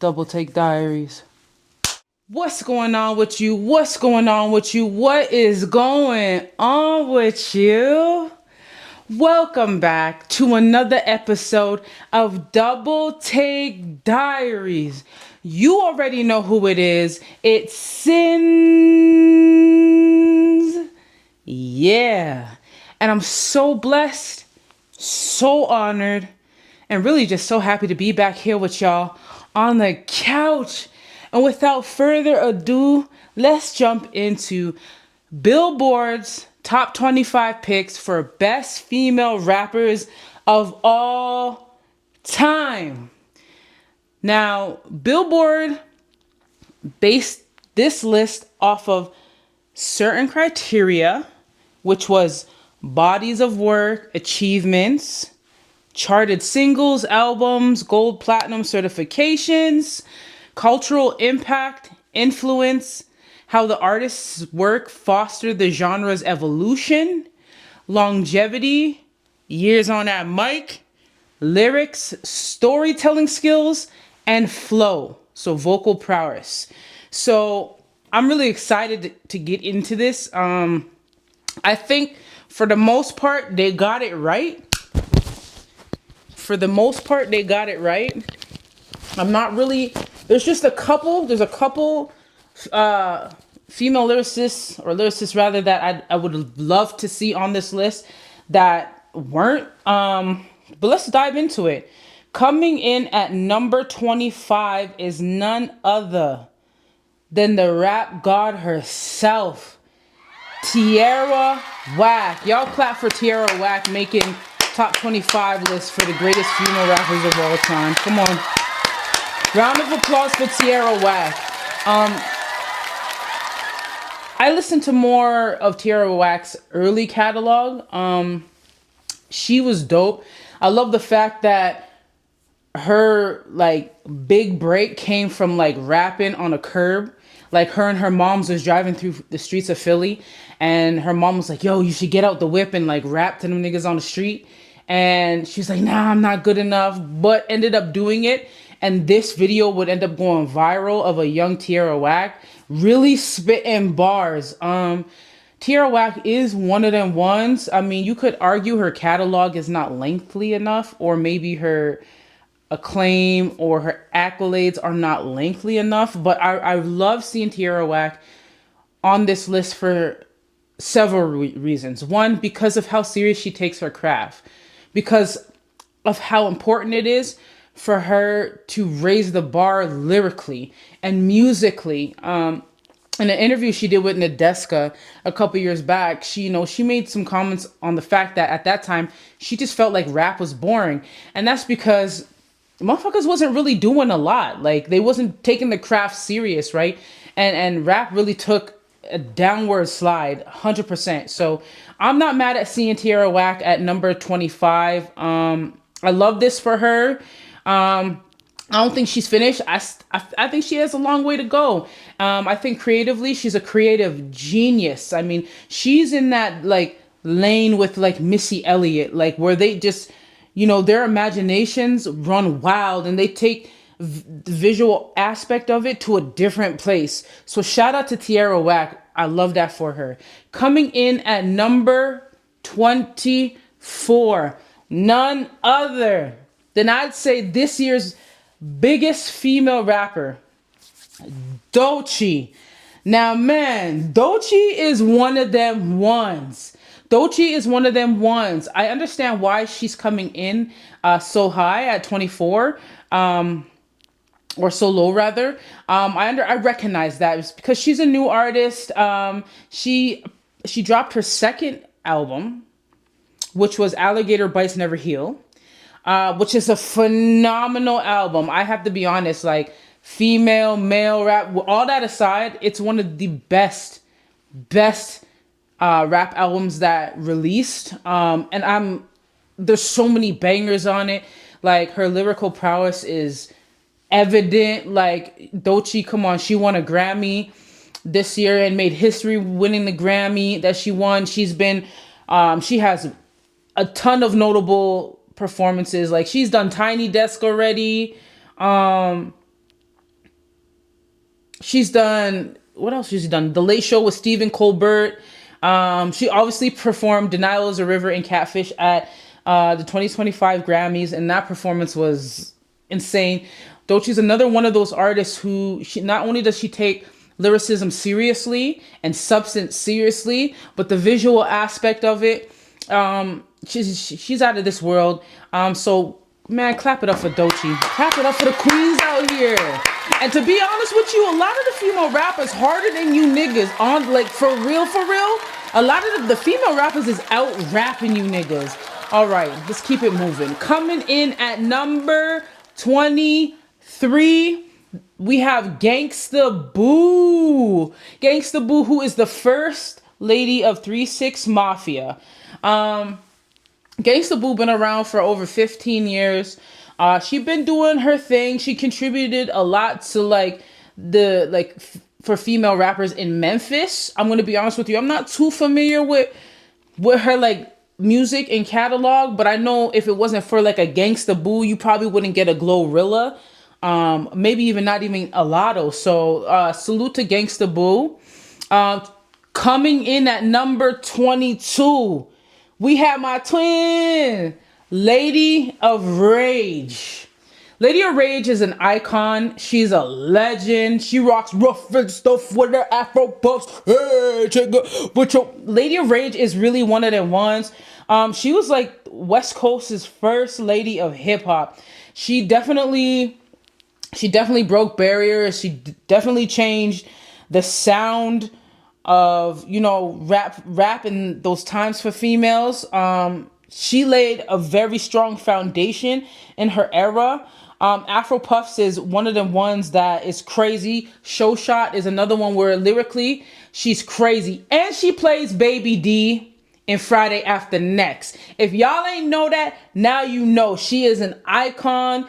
DoubleTake Diaries. What's going on with you? What's going on with you? What is going on with you? Welcome back to another episode of DoubleTake Diaries. You already know who it is. It's Sinz. Yeah. And I'm so blessed, so honored, and really just so happy to be back here with y'all on the couch. And without further ado, let's jump into Billboard's top 25 picks for best female rappers of all time. Now, Billboard based this list off of certain criteria, which was bodies of work, achievements, charted singles, albums, gold, platinum certifications, cultural impact, influence, how the artist's work fostered the genre's evolution, longevity, years on that mic, lyrics, storytelling skills, and flow, so vocal prowess. So I'm really excited to get into this. I think for the most part, they got it right. I'm not really, there's a couple female lyricists rather that I would love to see on this list that weren't. But let's dive into it. Coming in at number 25 is none other than the rap god herself, Tierra Whack. Y'all clap for Tierra Whack making top 25 list for the greatest female rappers of all time. Come on. Round of applause for Tierra Whack. I listened to more of Tierra Whack's early catalog. She was dope. I love the fact that her like big break came from like rapping on a curb. Like her and her moms was driving through the streets of Philly, and her mom was like, yo, you should get out the whip and like rap to them niggas on the street. And she's like, nah, I'm not good enough, but ended up doing it. And this video would end up going viral of a young Tierra Whack really spitting bars. Tierra Whack is one of them ones. I mean, you could argue her catalog is not lengthy enough, or maybe her acclaim or her accolades are not lengthy enough. But I love seeing Tierra Whack on this list for several reasons. One, because of how serious she takes her craft. Because of how important it is for her to raise the bar lyrically and musically. In an interview she did with Nadeska a couple years back, she made some comments on the fact that at that time she just felt like rap was boring, and that's because motherfuckers wasn't really doing a lot. Like they wasn't taking the craft serious, right? And rap really took a downward slide, 100%. So I'm not mad at seeing Tierra Whack at number 25. I love this for her. I don't think she's finished. I think she has a long way to go. I think creatively, she's a creative genius. I mean, she's in that like lane with like Missy Elliott, like where they just, their imaginations run wild and they take the visual aspect of it to a different place. So shout out to Tierra Whack. I love that for her. Coming in at number 24, none other then I'd say this year's biggest female rapper, Doechii. Now, man, Doechii is one of them ones. I understand why she's coming in so high at 24, or so low rather. I recognize that. It's because she's a new artist. She dropped her second album, which was Alligator Bites Never Heal. Which is a phenomenal album. I have to be honest, like female, male rap, all that aside, it's one of the best rap albums that released. And there's so many bangers on it. Like her lyrical prowess is evident. Like Doechii, come on, she won a Grammy this year and made history winning the Grammy that she won. She has a ton of notable performances. Like she's done Tiny Desk already. She's done, what else has she done? The Late Show with Stephen Colbert. She obviously performed Denial is a River and Catfish at the 2025 Grammys, and that performance was insane. Doechie's another one of those artists who not only does she take lyricism seriously and substance seriously, but the visual aspect of it, she's out of this world. So man, clap it up for Doechii. Clap it up for the queens out here. And to be honest with you, a lot of the female rappers harder than you niggas on, like, for real, for real. A lot of the female rappers is out rapping you niggas. All right, let's keep it moving. Coming in at number 23, we have Gangsta Boo. Gangsta Boo, who is the first lady of 3-6 Mafia. Gangsta Boo been around for over 15 years. She been doing her thing. She contributed a lot to for female rappers in Memphis. I'm gonna be honest with you. I'm not too familiar with her like music and catalog, but I know if it wasn't for like a Gangsta Boo, you probably wouldn't get a Glorilla. Maybe even not even a Lotto. So salute to Gangsta Boo. Coming in at number 22, we have my twin, Lady of Rage. Lady of Rage is an icon. She's a legend. She rocks rough and stuff with her Afro puffs. Hey, but Lady of Rage is really one of them ones. She was like West Coast's first lady of hip hop. She definitely broke barriers. She definitely changed the sound of, you know, rap in those times for females. She laid a very strong foundation in her era. Afro Puffs is one of the ones that is crazy. Show Shot is another one where lyrically she's crazy. And she plays Baby D in Friday After Next. If y'all ain't know that, now you know. She is an icon.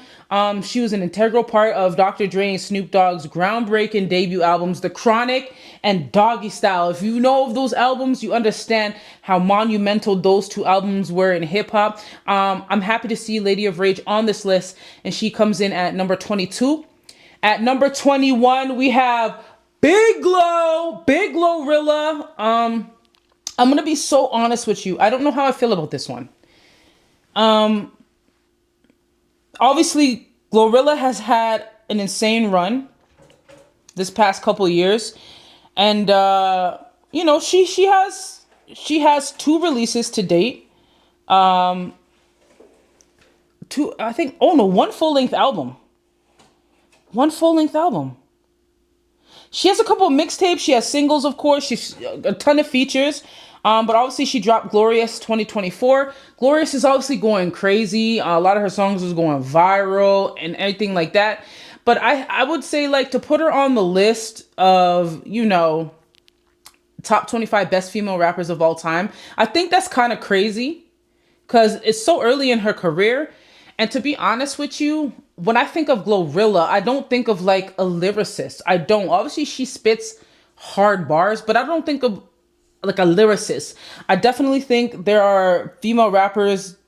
She was an integral part of Dr. Dre and Snoop Dogg's groundbreaking debut albums, The Chronic and Doggy Style. If you know of those albums, you understand how monumental those two albums were in hip hop. I'm happy to see Lady of Rage on this list, and she comes in at number 22. At number 21, we have Big Glorilla. I'm going to be so honest with you. I don't know how I feel about this one. Obviously, Glorilla has had an insane run this past couple years. And, you know, she has 2 releases to date. One full-length album. One full-length album. She has a couple of mixtapes. She has singles, of course. She's a ton of features. But obviously she dropped Glorious 2024. Glorious is obviously going crazy. A lot of her songs is going viral and everything like that. But I would say, like, to put her on the list of, you know, top 25 best female rappers of all time, I think that's kind of crazy because it's so early in her career. And to be honest with you, when I think of Glorilla, I don't think of like a lyricist. I don't. Obviously, she spits hard bars, but I don't think of like a lyricist. I definitely think there are female rappers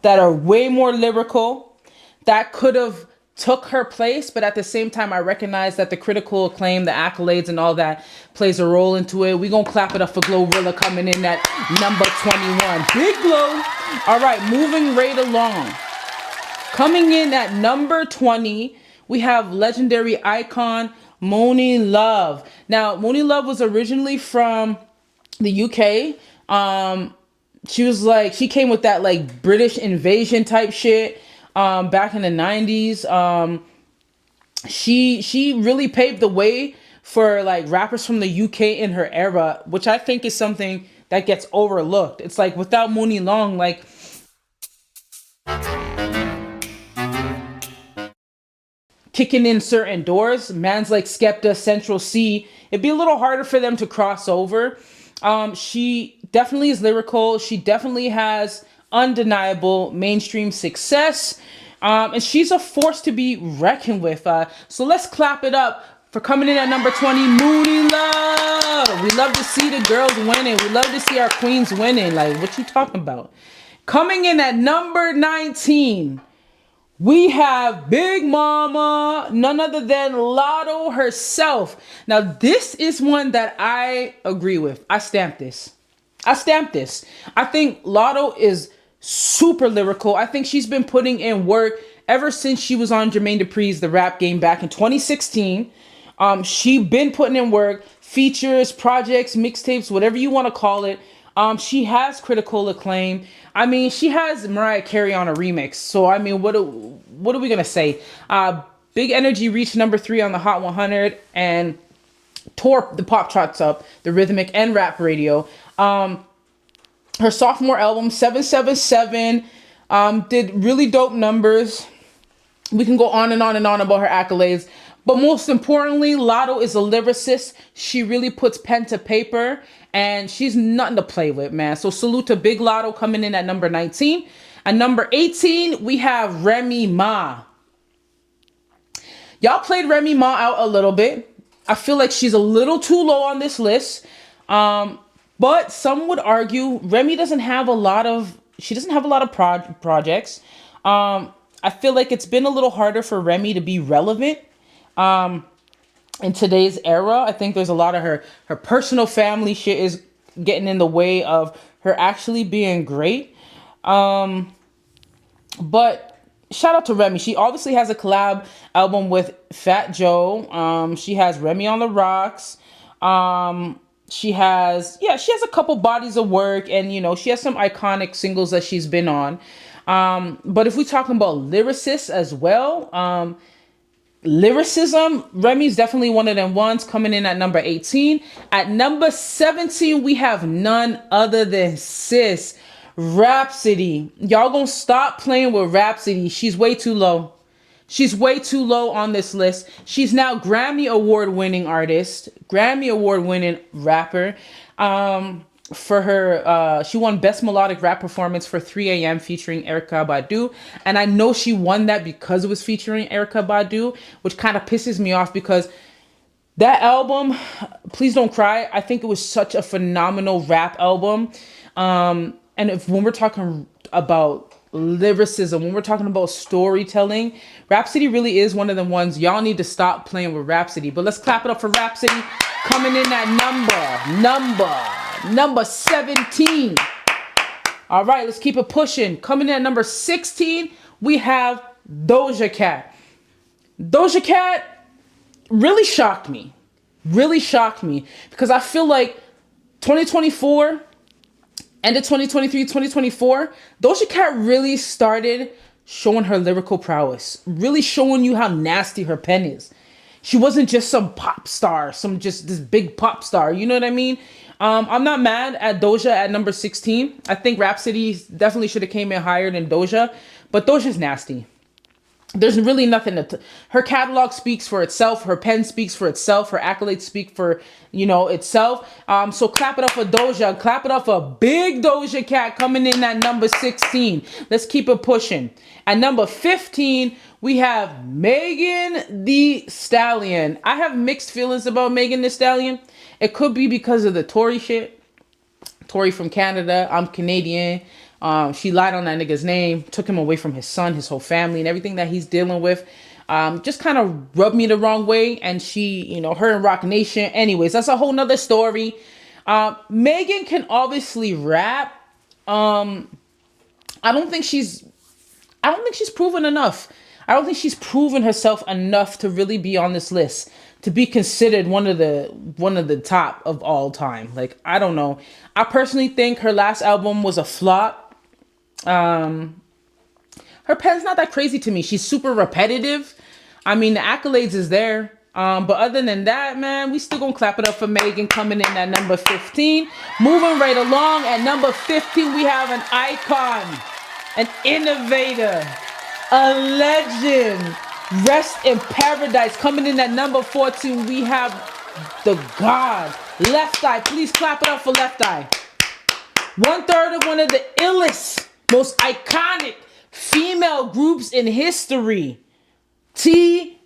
that are way more lyrical that could have took her place, but at the same time, I recognize that the critical acclaim, the accolades, and all that plays a role into it. We gonna clap it up for Glorilla coming in at number 21. Big Glow. All right, moving right along. Coming in at number 20, we have legendary icon Monie Love. Now, Monie Love was originally from the UK. She came with that like British invasion type shit back in the 90s. She really paved the way for like rappers from the UK in her era, which I think is something that gets overlooked. It's like without Monie Long, like kicking in certain doors, mans like Skepta, Central C, it'd be a little harder for them to cross over. She definitely is lyrical. She definitely has undeniable mainstream success. And she's a force to be reckoned with. So let's clap it up for coming in at number 20, Monie Love. We love to see the girls winning. We love to see our queens winning. Like, what you talking about? Coming in at number 19, we have Big Mama, none other than Lotto herself. Now, this is one that I agree with. I stamp this. I stamp this. I think Lotto is super lyrical. I think she's been putting in work ever since she was on Jermaine Dupri's The Rap Game back in 2016. She been putting in work, features, projects, mixtapes, whatever you want to call it. She has critical acclaim. I mean, she has Mariah Carey on a remix. So I mean, what are we gonna say? Big Energy reached number 3 on the Hot 100 and tore the pop charts up, the rhythmic and rap radio. Her sophomore album 777 did really dope numbers. We can go on and on and on about her accolades. But most importantly, Lotto is a lyricist. She really puts pen to paper, and she's nothing to play with, man. So salute to Big Lotto coming in at number 19. At number 18, we have Remy Ma. Y'all played Remy Ma out a little bit. I feel like she's a little too low on this list. But some would argue Remy doesn't have a lot of projects. I feel like it's been a little harder for Remy to be relevant in today's era. I think there's a lot of her personal family shit is getting in the way of her actually being great. But shout out to Remy. She obviously has a collab album with Fat Joe. She has Remy on the Rocks. She has a couple bodies of work, and she has some iconic singles that she's been on. But if we're talking about lyricists as well, lyricism, Remy's definitely one of them ones, coming in at number 18. At number 17, we have none other than Sis Rhapsody. Y'all gonna stop playing with Rhapsody. She's way too low. She's way too low on this list. She's now Grammy Award winning artist, Grammy Award winning rapper. For her, she won Best Melodic Rap Performance for 3 a.m. featuring Erykah Badu. And I know she won that because it was featuring Erykah Badu, which kind of pisses me off because that album, Please Don't Cry, I think it was such a phenomenal rap album. And when we're talking about lyricism, when we're talking about storytelling, Rhapsody really is one of the ones. Y'all need to stop playing with Rhapsody. But let's clap it up for Rhapsody coming in at number 17. All right, let's keep it pushing. Coming in at number 16, we have Doja Cat. Doja Cat really shocked me. Really shocked me because I feel like 2024, end of 2023, 2024, Doja Cat really started showing her lyrical prowess, really showing you how nasty her pen is. She wasn't just some pop star, just this big pop star. You know what I mean? I'm not mad at Doja at number 16. I think Rhapsody definitely should have came in higher than Doja, but Doja's nasty. There's really nothing her catalog speaks for itself. Her pen speaks for itself. Her accolades speak for, itself. So clap it up for Doja. Clap it up for Big Doja Cat coming in at number 16. Let's keep it pushing. At number 15, we have Megan Thee Stallion. I have mixed feelings about Megan Thee Stallion. It could be because of the Tory shit. Tory from Canada. I'm Canadian. She lied on that nigga's name, took him away from his son, his whole family, and everything that he's dealing with. Just kind of rubbed me the wrong way. And she, her and Rock Nation. Anyways, that's a whole nother story. Megan can obviously rap. I don't think she's proven enough. I don't think she's proven herself enough to really be on this list, to be considered one of the top of all time. Like, I don't know. I personally think her last album was a flop. Her pen's not that crazy to me. She's super repetitive. I mean, the accolades is there. But other than that, man, we still gonna clap it up for Megan coming in at number 15. Moving right along, at number 15, we have an icon, an innovator, a legend. Rest in paradise. Coming in at number 14, we have the God, Left Eye. Please clap it up for Left Eye. 1/3 of one of the illest, most iconic female groups in history. TLC.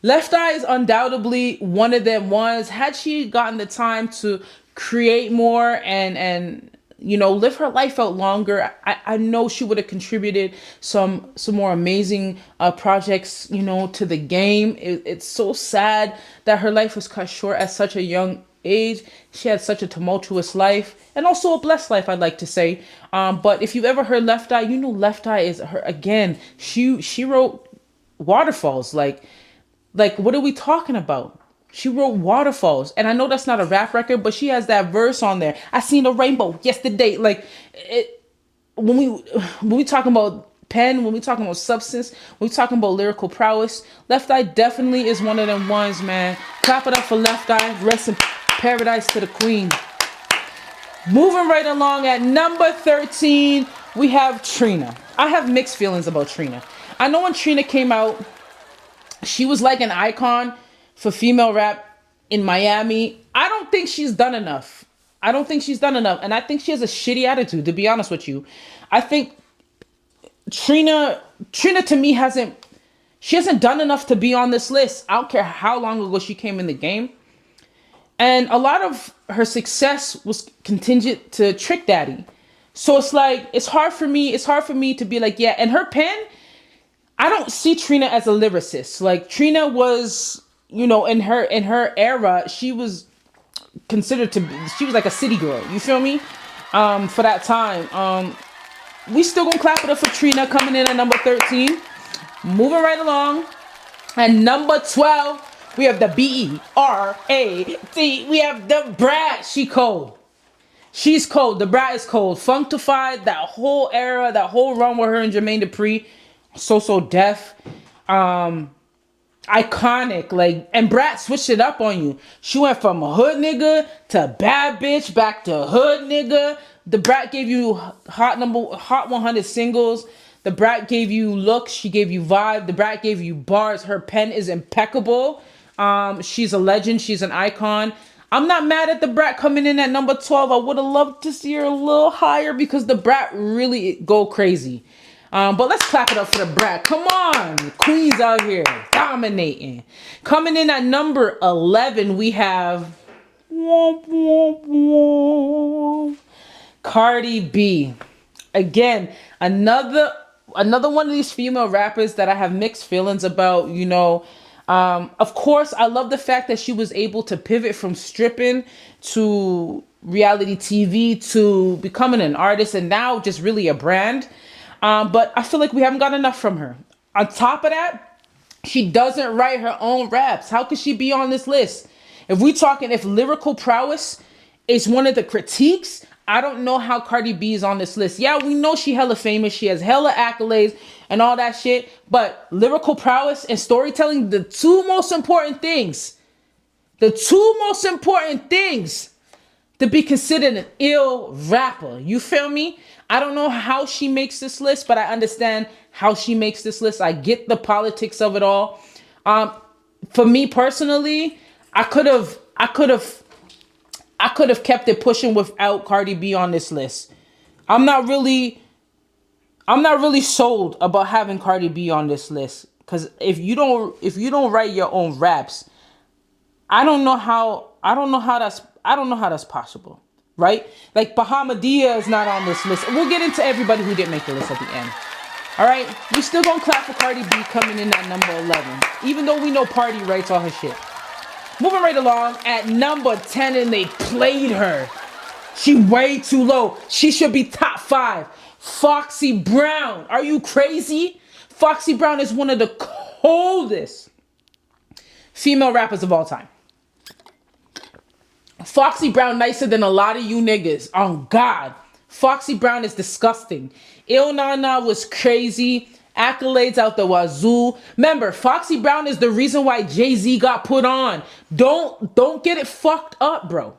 Left Eye is undoubtedly one of them ones. Had she gotten the time to create more and live her life out longer. I know she would have contributed some more amazing projects, to the game. It's so sad that her life was cut short at such a young age. She had such a tumultuous life and also a blessed life, I'd like to say. But if you've ever heard Left Eye, Left Eye is her again. She wrote Waterfalls. Like what are we talking about? She wrote Waterfalls, and I know that's not a rap record, but she has that verse on there. I seen a rainbow yesterday. Like it, when we talking about pen, when we talking about substance, when we talking about lyrical prowess, Left Eye definitely is one of them ones, man. Clap it up for Left Eye. Rest in paradise to the queen. Moving right along at number 13, we have Trina. I have mixed feelings about Trina. I know when Trina came out, she was like an icon for female rap in Miami. I don't think she's done enough. And I think she has a shitty attitude, to be honest with you. I think Trina to me hasn't done enough to be on this list. I don't care how long ago she came in the game. And a lot of her success was contingent to Trick Daddy. So it's like, it's hard for me to be like, yeah, and her pen, I don't see Trina as a lyricist. Like Trina was, in her era, she was considered she was like a city girl. You feel me? For that time. We still gonna clap it up for Trina coming in at number 13. Moving right along. At number 12, we have the B-E-R-A-T. We have the Brat. She cold. She's cold. The Brat is cold. Functified, that whole era, that whole run with her and Jermaine Dupri. So Def. Iconic. Like, and Brat switched it up on you. She went from a hood nigga to bad bitch back to hood nigga. The Brat gave you hot 100 singles. The Brat gave you looks. She gave you vibe. The Brat gave you bars. Her pen is impeccable. She's a legend. She's an icon. I'm not mad at the Brat coming in at number 12. I would have loved to see her a little higher because the Brat really go crazy. But let's clap it up for the Brat. Come on. Queens out here dominating. Coming in at number 11, we have Cardi B. Again, another one of these female rappers that I have mixed feelings about, Of course, I love the fact that she was able to pivot from stripping to reality TV to becoming an artist and now just really a brand. But I feel like we haven't got enough from her. On top of that, she doesn't write her own raps. How could she be on this list? If lyrical prowess is one of the critiques, I don't know how Cardi B is on this list. Yeah, we know she hella famous. She has hella accolades and all that shit. But lyrical prowess and storytelling, the two most important things to be considered an ill rapper. You feel me? I don't know how she makes this list, but I understand how she makes this list. I get the politics of it all. For me personally, I could have kept it pushing without Cardi B on this list. I'm not really sold about having Cardi B on this list, because if you don't write your own raps, I don't know how that's possible, right? Like Bahamadia is not on this list. We'll get into everybody who didn't make the list at the end. All right, we still gonna clap for Cardi B coming in at number 11, even though we know Party writes all her shit. Moving right along at number 10, and they played her. She way too low. She should be top 5. Foxy Brown. Are you crazy? Foxy Brown is one of the coldest female rappers of all time. Foxy Brown nicer than a lot of you niggas. On God. Foxy Brown is disgusting. Il Nana was crazy. Accolades out the wazoo. Remember, Foxy Brown is the reason why Jay-Z got put on. Don't get it fucked up, bro.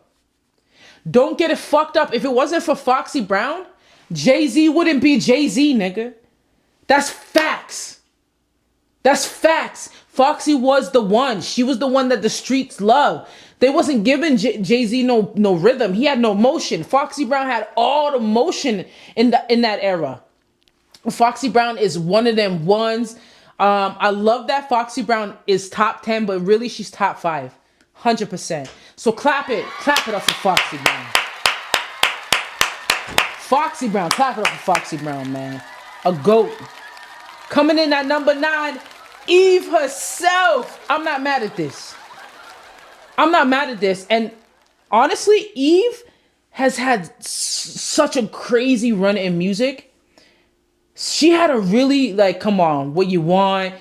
Don't get it fucked up. If it wasn't for Foxy Brown, Jay-Z wouldn't be Jay-Z, nigga. That's facts. That's facts. Foxy was the one. She was the one that the streets love. They wasn't giving Jay-Z no rhythm. He had no motion. Foxy Brown had all the motion in that era. Foxy Brown is one of them ones. I love that Foxy Brown is top 10, but really she's top 5. 100%. So clap it up for Foxy Brown. Foxy Brown. Clap it up for Foxy Brown, man. A GOAT. Coming in at number 9, Eve herself. I'm not mad at this. I'm not mad at this. And honestly, Eve has had such a crazy run in music. She had a really, like, come on, What You Want,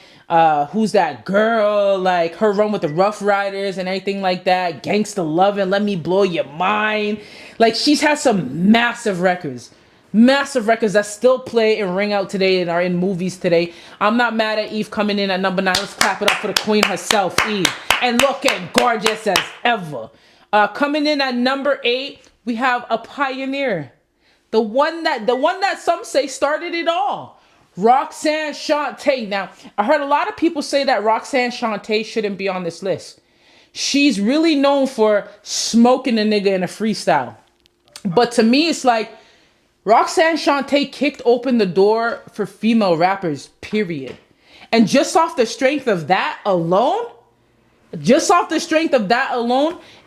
Who's That Girl, like her run with the Rough Riders and everything like that, Gangsta Lovin', Let Me Blow Your Mind. Like, she's had some massive records. Massive records that still play and ring out today and are in movies today. I'm not mad at Eve coming in at number 9. Let's clap it up for the queen herself, Eve. And looking gorgeous as ever. Coming in at number 8, we have a pioneer. The one that some say started it all. Roxanne Shante. Now, I heard a lot of people say that Roxanne Shante shouldn't be on this list. She's really known for smoking a nigga in a freestyle. But to me, it's like Roxanne Shante kicked open the door for female rappers, period. And just off the strength of that alone,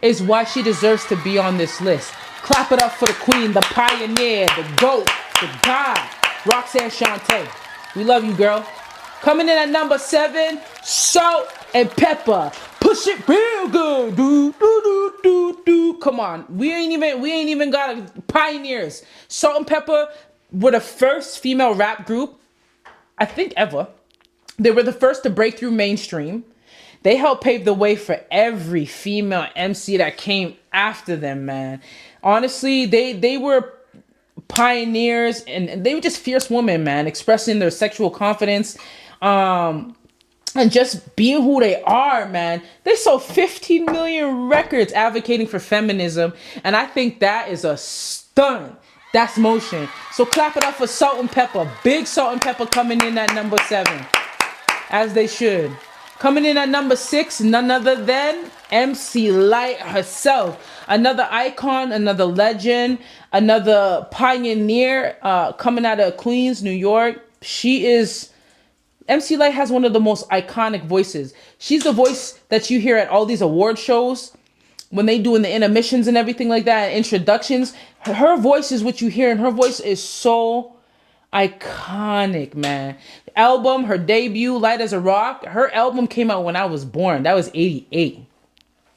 is why she deserves to be on this list. Clap it up for the queen, the pioneer, the GOAT, the God, Roxanne Shante. We love you, girl. Coming in at number 7, Salt and Pepper. Push it real good. Do, do, do, do, do. Come on. We ain't even got pioneers. Salt and Pepper were the first female rap group, I think, ever. They were the first to break through mainstream. They helped pave the way for every female MC that came after them, man. Honestly, they were pioneers, and they were just fierce women, man, expressing their sexual confidence, and just being who they are, man. They sold 15 million records advocating for feminism, and I think that is a stunt. That's motion. So clap it up for Salt and Pepper. Big Salt and Pepper coming in at number 7, as they should. Coming in at number 6, none other than MC Lyte herself. Another icon, another legend, another pioneer, coming out of Queens, New York. MC Lyte has one of the most iconic voices. She's the voice that you hear at all these award shows when they do in the intermissions and everything like that, introductions. Her voice is what you hear, and her voice is so iconic, man. The album, her debut, Light as a Rock, her album came out when I was born. That was 88.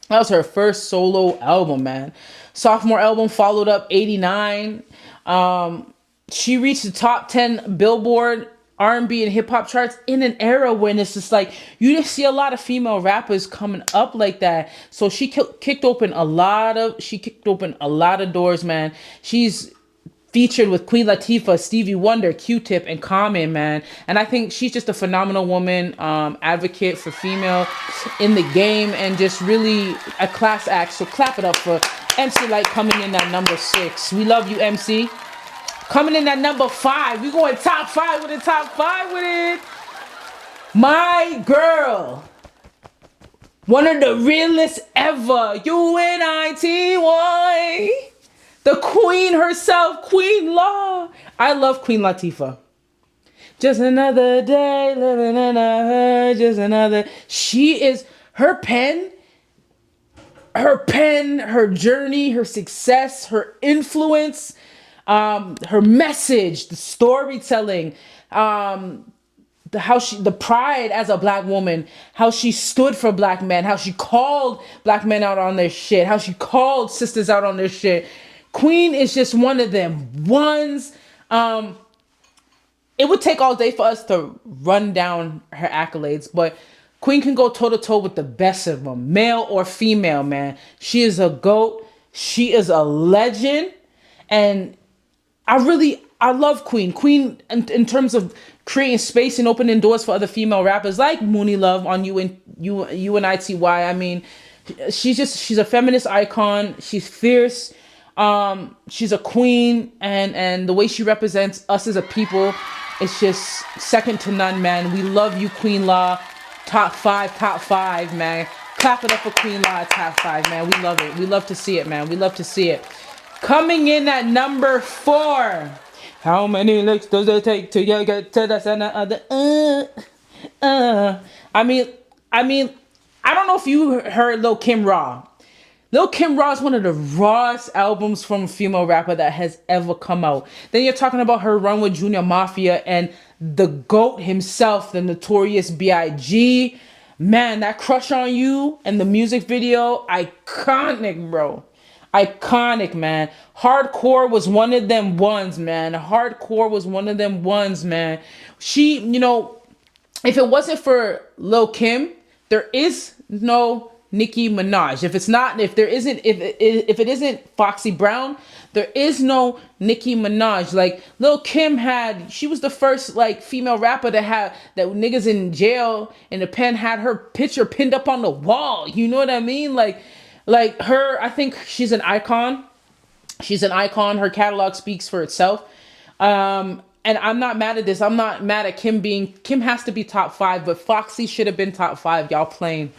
That was her first solo album, man. Sophomore album followed up 89. She reached the top 10 Billboard R&B and hip hop charts in an era when it's just like you didn't see a lot of female rappers coming up like that. So she kicked open a lot of doors, man. She's featured with Queen Latifah, Stevie Wonder, Q-Tip, and Common, man. And I think she's just a phenomenal woman, advocate for female in the game, and just really a class act. So clap it up for MC Lyte coming in at number 6. We love you, MC. Coming in at number 5. We going top 5 with it. My girl. One of the realest ever. UNITY. The queen herself, Queen Law. I love Queen Latifah. Just another day, living in a hood, just another. She is, her pen, her journey, her success, her influence, her message, the storytelling, the pride as a black woman, how she stood for black men, how she called black men out on their shit, how she called sisters out on their shit. Queen is just one of them ones. It would take all day for us to run down her accolades, but Queen can go toe to toe with the best of them, male or female, man. She is a GOAT. She is a legend. And I love Queen. Queen, in terms of creating space and opening doors for other female rappers like Mooney Love on UNITY. I mean, she's a feminist icon. She's fierce. She's a queen, and the way she represents us as a people, it's just second to none, man. We love you, Queen Law. Top five, man. Clap it up for Queen Law, top 5, man. We love it. We love to see it, man. We love to see it. Coming in at number 4. How many licks does it take to get to the center of the I mean, I don't know if you heard Lil Kim Ra. Lil Kim Raw is one of the rawest albums from a female rapper that has ever come out. Then you're talking about her run with Junior Mafia and the GOAT himself, the Notorious B.I.G. Man, that Crush on You and the music video, iconic, bro. Iconic, man. Hardcore was one of them ones, man. Hardcore was one of them ones, man. She, if it wasn't for Lil Kim, there is no Nicki Minaj. If it isn't Foxy Brown, there is no Nicki Minaj. Like Lil Kim she was the first like female rapper to have that niggas in jail in the pen had her picture pinned up on the wall. You know what I mean? Like her, I think she's an icon. She's an icon. Her catalog speaks for itself. And I'm not mad at this. I'm not mad at Kim has to be top 5, but Foxy should have been top 5. Y'all playing.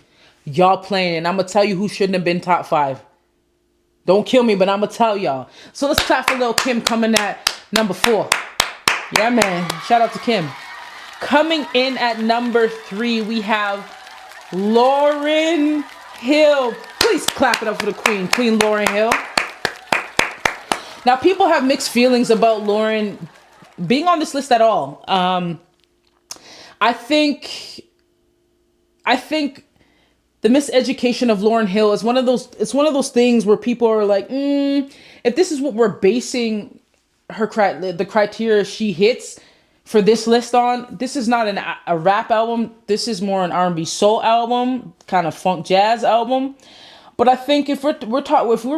And I'm going to tell you who shouldn't have been top 5. Don't kill me, but I'm going to tell y'all. So let's clap for Lil Kim coming at number 4. Yeah, man. Shout out to Kim. Coming in at number 3, we have Lauryn Hill. Please clap it up for the Queen Lauryn Hill. Now, people have mixed feelings about Lauryn being on this list at all. I think the miseducation of Lauryn Hill is one of those things where people are like, if this is what we're basing the criteria she hits for this list on, this is not a rap album. This is more an R&B soul album, kind of funk jazz album. But I think if we're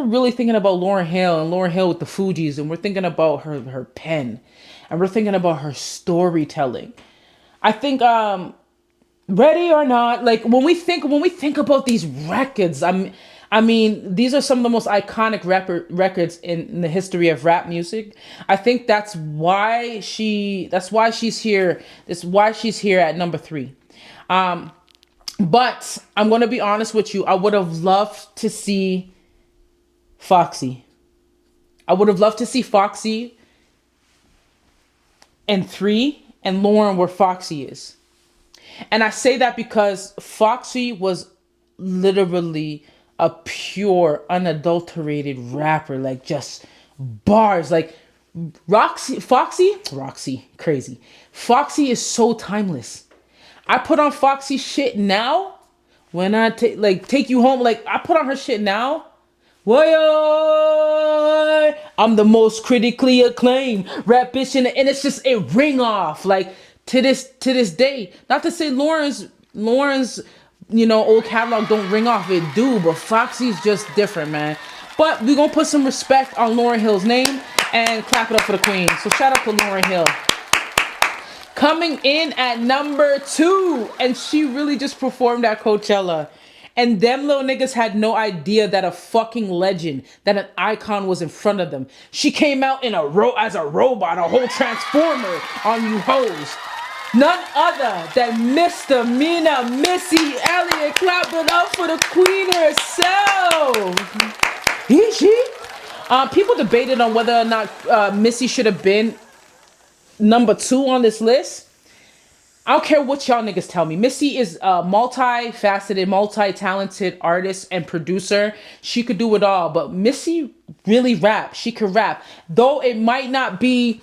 really thinking about Lauryn Hill with the Fugees, and we're thinking about her pen, and we're thinking about her storytelling, I think Ready or Not, like when we think about these records, I mean, these are some of the most iconic records in the history of rap music. I think that's why she's here. That's why she's here at number 3. But I'm going to be honest with you. I would have loved to see Foxy. I would have loved to see Foxy in 3 and Lauryn where Foxy is. And I say that because Foxy was literally a pure, unadulterated rapper. Like just bars. Like Foxy, crazy. Foxy is so timeless. I put on Foxy shit now. When I take you home, like I put on her shit now. Why? I'm the most critically acclaimed rap bitch, and it's just a ring off. Like to this day. Not to say Lauryn's old catalog don't ring off. It do, but Foxy's just different, man. But we gonna put some respect on Lauryn Hill's name and clap it up for the Queen. So shout out to Lauryn Hill. Coming in at number 2, and she really just performed at Coachella. And them little niggas had no idea that a fucking legend, that an icon was in front of them. She came out as a robot, a whole transformer on you hoes. None other than Mr. Mina Missy Elliott. Clap it up for the Queen herself. People debated on whether or not Missy should have been number 2 on this list. I don't care what y'all niggas tell me. Missy is a multi-faceted, multi-talented artist and producer. She could do it all, but Missy really raps. She could rap. Though it might not be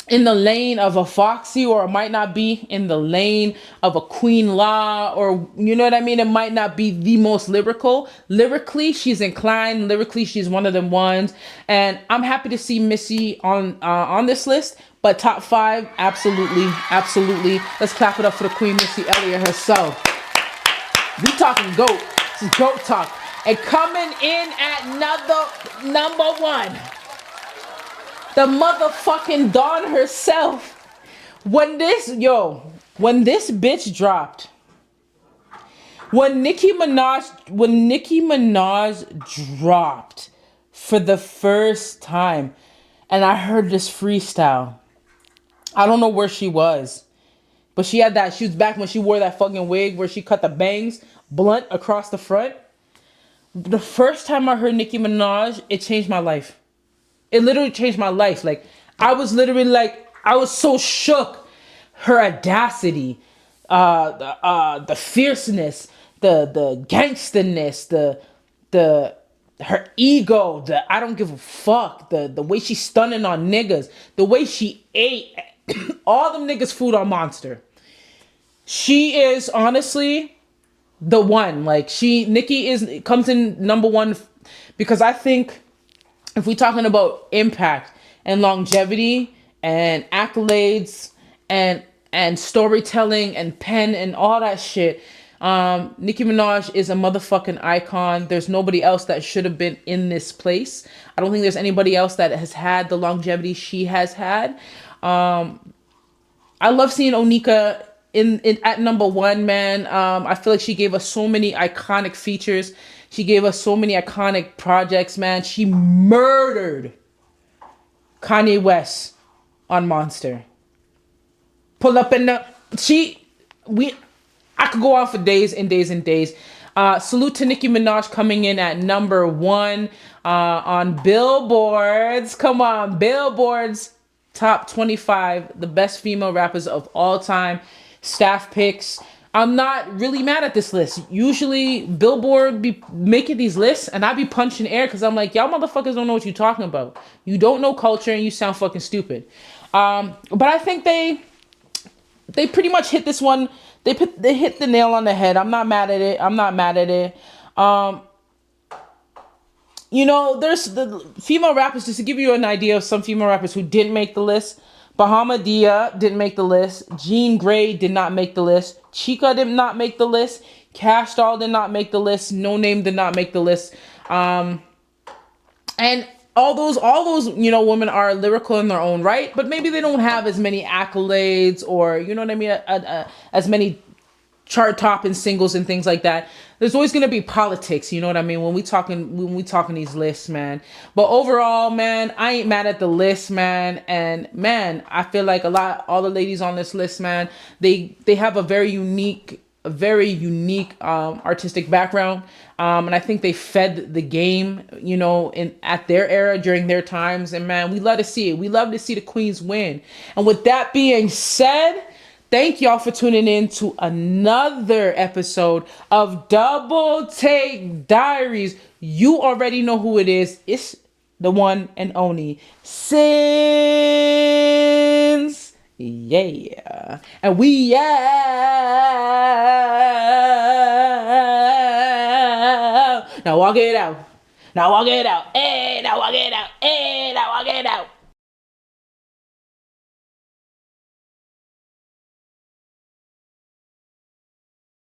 in the lane of a Foxy, or it might not be in the lane of a Queen Law, or you know what I mean? It might not be the most lyrical. Lyrically, she's inclined. Lyrically, she's one of them ones. And I'm happy to see Missy on this list. But top 5, absolutely. Let's clap it up for the Queen Missy Elliott herself. We talking GOAT. This is GOAT talk. And coming in at number 1, the motherfucking Dawn herself. When this bitch dropped, when Nicki Minaj dropped for the first time, and I heard this freestyle, I don't know where she was, but she was back when she wore that fucking wig where she cut the bangs blunt across the front. The first time I heard Nicki Minaj, it changed my life. It literally changed my life. Like, I was so shook. Her audacity, the fierceness, the gangsterness, the her ego, the I don't give a fuck, the way she's stunning on niggas, the way she ate all them niggas food on Monster. She is honestly the one. Like Nikki is comes in number one because I think if we're talking about impact and longevity and accolades and storytelling and pen and all that shit, Nicki Minaj is a motherfucking icon. There's nobody else that should have been in this place. I don't think there's anybody else that has had the longevity she has had. I love seeing Onika in at number one, man. I feel like she gave us so many iconic features. She gave us so many iconic projects, man. She murdered Kanye West on Monster. Pull up in the I could go on for days and days and days. Salute to Nicki Minaj coming in at number one on Billboard's. Come on, Billboard's top 25, the best female rappers of all time. Staff picks. I'm not really mad at this list. Usually Billboard be making these lists and I be punching air because I'm like, y'all motherfuckers don't know what you're talking about. You don't know culture and you sound fucking stupid. But I think they pretty much hit this one. They hit the nail on the head. I'm not mad at it. You know, there's the female rappers, just to give you an idea of some female rappers who didn't make the list. Bahamadia didn't make the list. Jean Grey did not make the list. Chica did not make the list. Cash Doll did not make the list. No Name did not make the list. And all those, you know, women are lyrical in their own right, but maybe they don't have as many accolades or, you know what I mean, as many chart topping singles and things like that. There's always gonna be politics, you know what I mean, when we talking these lists, man. But overall, man, I ain't mad at the list, man. And man, I feel like all the ladies on this list, man, they have a very unique artistic background. And I think they fed the game, you know, at their era during their times. And man, we love to see it. We love to see the queens win. And with that being said, thank y'all for tuning in to another episode of DoubleTake Diaries. You already know who it is. It's the one and only Sinz. Yeah. And we out. Now walk it out. Now walk it out. Hey, now walk it out. Hey, now walk it out.